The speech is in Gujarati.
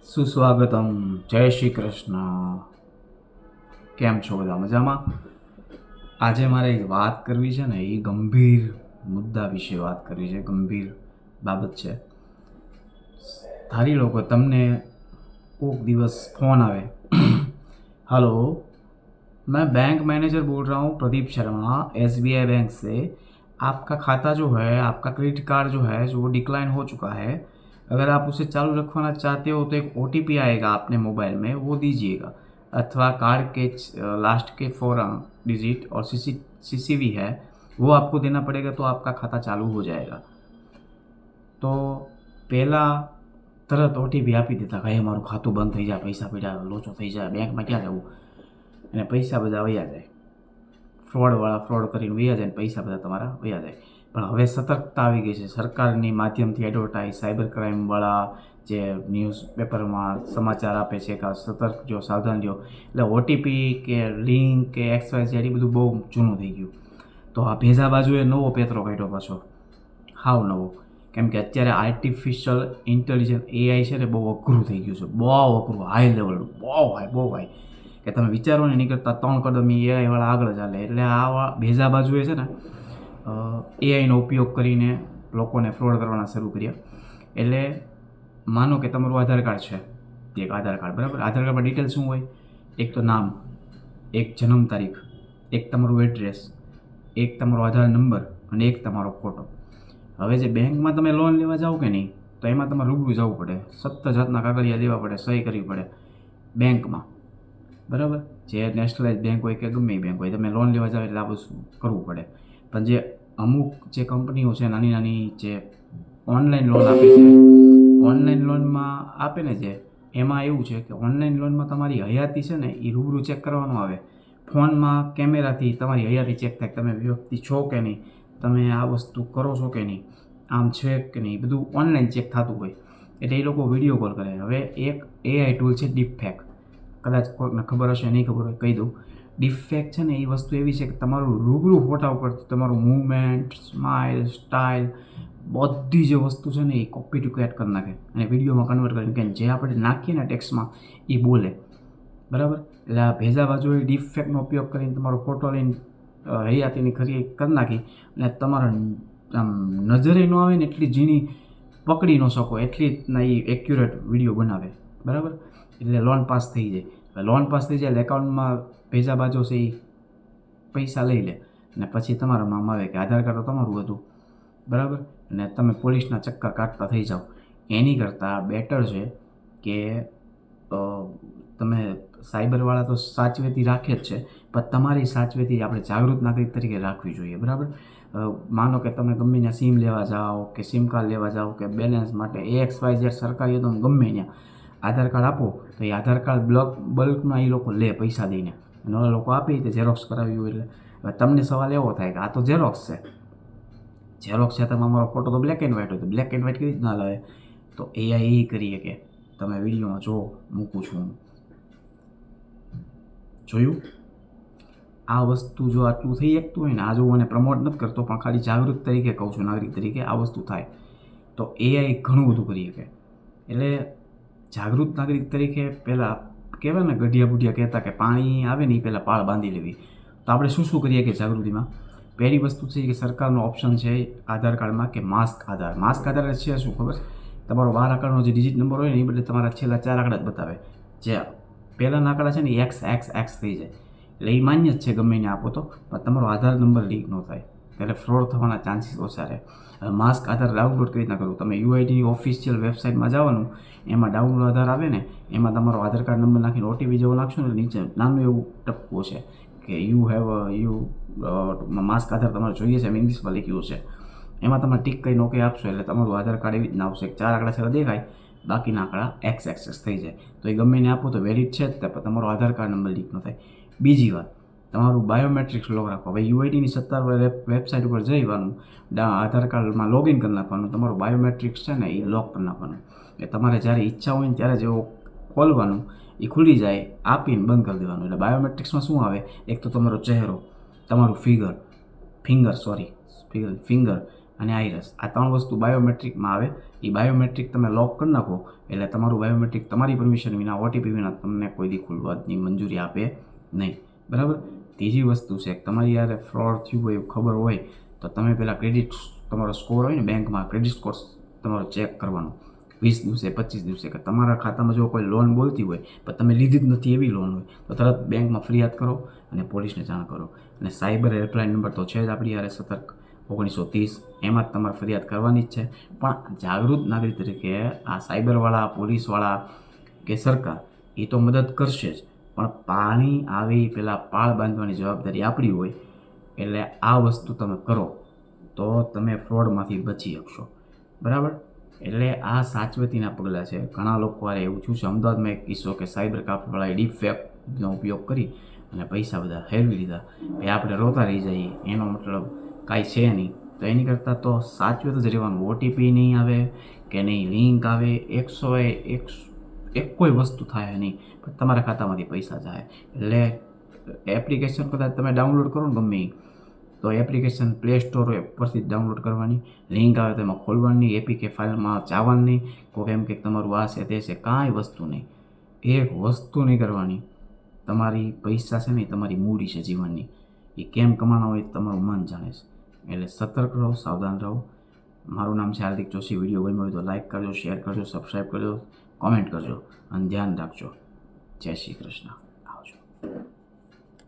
સુસ્વાગતમ. જય શ્રી કૃષ્ણ. કેમ છો બધા? મજામાં? આજે મારે એક વાત કરવી છે ને, એ ગંભીર મુદ્દા વિશે વાત કરવી છે. ગંભીર બાબત છે. ધારી લો કે તમને કોઈક દિવસ फोन आवे, हेलो, मैं बैंक मैनेजर बोल रहा हूँ प्रदीप शर्मा, एसबीआई बैंक से। आपका खाता जो है, आपका क्रेडिट कार्ड जो है, जो वो डिक्लाइन हो चुका है। अगर आप उसे चालू रखवाना चाहते हो तो एक ओटीपी आएगा अपने मोबाइल में, वो दीजिएगा। अथवा कार्ड के लास्ट के 4 डिजिट और सीसीवी है, वो आपको देना पड़ेगा, तो आपका खाता चालू हो जाएगा। तो पहला તરત ઓટીપી આપી દેતા, ભાઈ અમારું ખાતું બંધ થઈ જાય, પૈસા પડ્યા, લોચો થઈ જાય, બેંકમાં ક્યાં જવું, અને પૈસા બધા વયા જાય. ફ્રોડવાળા ફ્રોડ કરીને વયા જાય ને પૈસા બધા તમારા વયા જાય. પણ હવે સતર્કતા આવી ગઈ છે. સરકારની માધ્યમથી એડવર્ટાઇઝ, સાયબર ક્રાઇમવાળા જે ન્યૂઝ પેપરમાં સમાચાર આપે છે કે સતર્ક જો, સાવધાન જો. એટલે ઓટીપી કે લિંક કે XYZ એ બધું બહુ જૂનું થઈ ગયું. તો આ ભેજા બાજુએ નવો પેતરો કાઢ્યો પાછો, હાવ નવો. કેમ કે અત્યારે આર્ટિફિશિયલ ઇન્ટેલિજન્સ AI છે ને, બહુ અઘરું થઈ ગયું છે. બહુ અઘરું, હાઈ લેવલનું, બહુ હાઈ. કે તમે વિચારો ને, નીકળતા 3 કદમ AI વાળા આગળ ચાલે. એટલે આવા ભેજા બાજુએ છે ને AIનો ઉપયોગ કરીને લોકોને ફ્રોડ કરવાના શરૂ કર્યા. એટલે માનો કે તમારું આધાર કાર્ડ છે, એક આધાર કાર્ડ, બરાબર. આધાર કાર્ડમાં ડિટેલ શું હોય? એક તો નામ, એક જન્મ તારીખ, એક તમારું એડ્રેસ, એક તમારો આધાર નંબર અને એક તમારો ફોટો. હવે જે બેંકમાં તમે લોન લેવા જાઓ કે નહીં, તો એમાં તમારે રૂબરૂ જવું પડે, 7 જાતના કાગળિયા દેવા પડે, સહી કરવી પડે બેંકમાં, બરાબર. જે નેશનલાઇઝ બેંક હોય કે ગમે એ બેંક હોય, તમે લોન લેવા જાઓ એટલે આ બધું કરવું પડે. પણ જે અમુક જે કંપનીઓ છે, નાની નાની, જે ઓનલાઈન લોન આપે છે, ઓનલાઈન લોનમાં આપે ને જે, એમાં એવું છે કે ઓનલાઈન લોનમાં તમારી હયાતી છે ને, એ રૂબરૂ ચેક કરવાનું આવે. ફોનમાં કેમેરાથી તમારી હયાતી ચેક થાય, તમે વ્યક્તિ છો કે નહીં, તમે આ વસ્તુ કરો છો કે નહીં, આમ છે કે નહીં, બધું ઓનલાઈન ચેક થતું હોય. એટલે એ લોકો વિડીયો કોલ કરે. હવે એક AI ટૂલ છે ડીપફેક, કદાચ કોઈકને ખબર હશે, નહીં ખબર હોય કહી દઉં. ડીપફેક છે ને, એ વસ્તુ એવી છે કે તમારું રૂબરૂ ફોટા ઉપર તમારું મૂવમેન્ટ, સ્માઇલ, સ્ટાઇલ, બધી જે વસ્તુ છે ને, એ કોપી ટુ કેટ કરી નાખે અને વિડીયોમાં કન્વર્ટ કરીને કે જે આપણે નાખીએ ને ટેક્સ્ટમાં, એ બોલે, બરાબર. એટલે આ ભેજા બાજુએ ડીપફેકનો ઉપયોગ કરીને તમારો ફોટો લઈને હયાતીની ખરી કરી નાખી અને તમારા આમ નજરે ન આવે ને એટલી ઝીણી પકડી ન શકો એટલી રીતના એ એક્યુરેટ વિડીયો બનાવે, બરાબર. એટલે લોન પાસ થઈ જાય. લોન પાસ થઈ જાય એટલે એકાઉન્ટમાં ભેજા બાજુ છે એ પૈસા લઈ લે અને પછી તમારા નામ આવે કે આધાર કાર્ડ તો તમારું હતું, બરાબર. અને તમે પોલીસના ચક્કર કાઢતા થઈ જાઓ. એની કરતાં બેટર છે કે તમે સાયબરવાળા તો સાચવેતી રાખે જ છે, પણ તમારી સાચવેતી આપણે જાગૃત નાગરિક તરીકે રાખવી જોઈએ, બરાબર. માનો કે તમે ગમે ત્યાં સિમ લેવા જાઓ કે સિમ કાર્ડ લેવા જાઓ કે બેલેન્સ માટે XYZ સરકારી તો ગમે ત્યાં આધાર કાર્ડ આપો, તો એ આધાર કાર્ડ બલ્કમાં એ લોકો લે પૈસા દઈને, અને ઓલા લોકો આપી તે ઝેરોક્સ કરાવી હોય. એટલે હવે તમને સવાલ એવો થાય કે આ તો ઝેરોક્સ છે, ઝેરોક્સ છે, તમે અમારો ફોટો તો બ્લેક એન્ડ વ્હાઇટ હોય, તો બ્લેક એન્ડ વ્હાઇટ કેવી રીતના લાવે? તો AI એ કરીએ કે તમે વિડીયોમાં જો મૂકું છું, જોયું? આ વસ્તુ જો આટલું થઈ શકતું હોય ને, આ જો હું એને પ્રમોટ નથી કરતો, પણ ખાલી જાગૃત તરીકે કહું છું, નાગરિક તરીકે આ વસ્તુ થાય તો AI ઘણું બધું કરી શકે. એટલે જાગૃત નાગરિક તરીકે પહેલાં કહેવાય ને, ગઢિયા બુઢિયા કહેતા કે પાણી આવે ને એ પહેલાં પાળ બાંધી લેવી. તો આપણે શું શું કરીએ કે જાગૃતિમાં? પહેલી વસ્તુ છે કે સરકારનો ઓપ્શન છે આધાર કાર્ડમાં કે માસ્ક આધાર. માસ્ક આધાર છે શું ખબર? તમારો 12 આંકડાનો જે ડિજિટ નંબર હોય ને, એ બદલે તમારા છેલ્લા 4 આંકડા જ બતાવે. જે પહેલાંના આંકડા છે ને, X થઈ જાય. એટલે એ માન્ય જ છે ગમે એને આપો તો, પણ તમારો આધાર નંબર લીક ન થાય, એટલે ફ્રોડ થવાના ચાન્સીસ ઓછા રહે. માસ્ક આધાર ડાઉનલોડ કઈ રીતના કરવું? તમે UIDની ઓફિશિયલ વેબસાઇટમાં જવાનું, એમાં ડાઉનલોડ આધાર આવે ને, એમાં તમારો આધાર કાર્ડ નંબર નાખીને OTP જેવો નાખશો ને, નીચે નાનું એવું ટપકું છે કે માસ્ક આધાર તમારે જોઈએ છે, એમ ઇંગ્લિશમાં લખ્યું છે. એમાં તમે ટીક કરીને ઓકે આપશો એટલે તમારું આધાર કાર્ડ એવી રીતના આવશે. 4 આંકડા છેલ્લા દેખાય, બાકીના આંકડા X થઈ જાય. તો એ ગમે એને આપો તો વેલિડ છે જ, તમારો આધાર કાર્ડ નંબર લીક ન થાય. બીજી વાત, તમારું બાયોમેટ્રિક્સ લોક રાખો. હવે UIDની સત્તાવાર વેબસાઇટ ઉપર જઈવાનું, આધાર કાર્ડમાં લોગિન કરી નાખવાનું, તમારું બાયોમેટ્રિક્સ છે ને એ લોક કરી નાખવાનું. એ તમારે જ્યારે ઈચ્છા હોય ને ત્યારે જેવો ખોલવાનું, એ ખુલી જાય, આપીને બંધ કરી દેવાનું. એટલે બાયોમેટ્રિક્સમાં શું આવે? એક તો તમારો ચહેરો, તમારું ફિંગર, અને આઈરસ, આ 3 વસ્તુ બાયોમેટ્રિકમાં આવે. એ બાયોમેટ્રિક તમે લોક કરી નાખો એટલે તમારું બાયોમેટ્રિક તમારી પરમિશન વિના, ઓટીપી વિના તમને કોઈ દી ખુલવાની મંજૂરી આપે નહીં. બરાબર. ત્રીજી વસ્તુ છે, તમારી યારે ફ્રોડ થયું હોય એવું ખબર હોય તો તમે પહેલાં તમારો સ્કોર હોય ને બેંકમાં, ક્રેડિટ સ્કોર તમારો ચેક કરવાનો 20 દિવસે 25 દિવસે, કે તમારા ખાતામાં જો કોઈ લોન બોલતી હોય પણ તમે લીધી જ નથી એવી લોન હોય તો તરત બેંકમાં ફરિયાદ કરો અને પોલીસને જાણ કરો. અને સાયબર હેલ્પલાઇન નંબર તો છે જ આપણી યારે સતર્ક 1930, એમાં જ તમારે ફરિયાદ કરવાની જ છે. પણ જાગૃત નાગરિક તરીકે આ સાયબરવાળા, પોલીસવાળા કે સરકાર એ તો મદદ કરશે જ, પણ પાણી આવે એ પહેલાં પાળ બાંધવાની જવાબદારી આપણી હોય. એટલે આ વસ્તુ તમે કરો તો તમે ફ્રોડમાંથી બચી શકશો. બરાબર. એટલે આ સાચવેતીના પગલાં છે. ઘણા લોકો વારે એવું થયું છે. અમદાવાદમાં એક કિસ્સો કે સાયબર કાફેવાળાએ ડીપ ફેકનો ઉપયોગ કરી અને પૈસા બધા હેરવી લીધા. એ આપણે રોતા રહી જઈએ, એનો મતલબ કાંઈ છે નહીં. તો એની કરતાં તો સાચવેત જ રહેવાનું. ઓટીપી નહીં આવે કે નહીં લિંક આવે, 101 કોઈ વસ્તુ થાય નહીં, પણ તમારા ખાતામાંથી પૈસા જાય. એટલે એપ્લિકેશન કદાચ તમે ડાઉનલોડ કરો ને ગમે તો એપ્લિકેશન પ્લે સ્ટોર પરથી જ ડાઉનલોડ કરવાની. લિંક આવે તો એમાં ખોલવાની, એપીકે ફાઇલમાં જવાનું નહીં. કોઈ એમ કે તમારું આ છે તે છે, કાંઈ વસ્તુ નહીં. એક વસ્તુ નહીં કરવાની. તમારી પૈસા છે ને તમારી મૂડી છે જીવનની, એ કેમ કમાણા હોય તમારું મન જાણે છે. એટલે સતર્ક રહો, સાવધાન રહો. મારું નામ છે હાર્દિક જોશી. વિડીયો ગમ્યો હોય તો લાઇક કરજો, શેર કરજો, સબસ્ક્રાઈબ કરજો, કોમેન્ટ કરજો અને ધ્યાન રાખજો. જય શ્રી કૃષ્ણ. આવજો.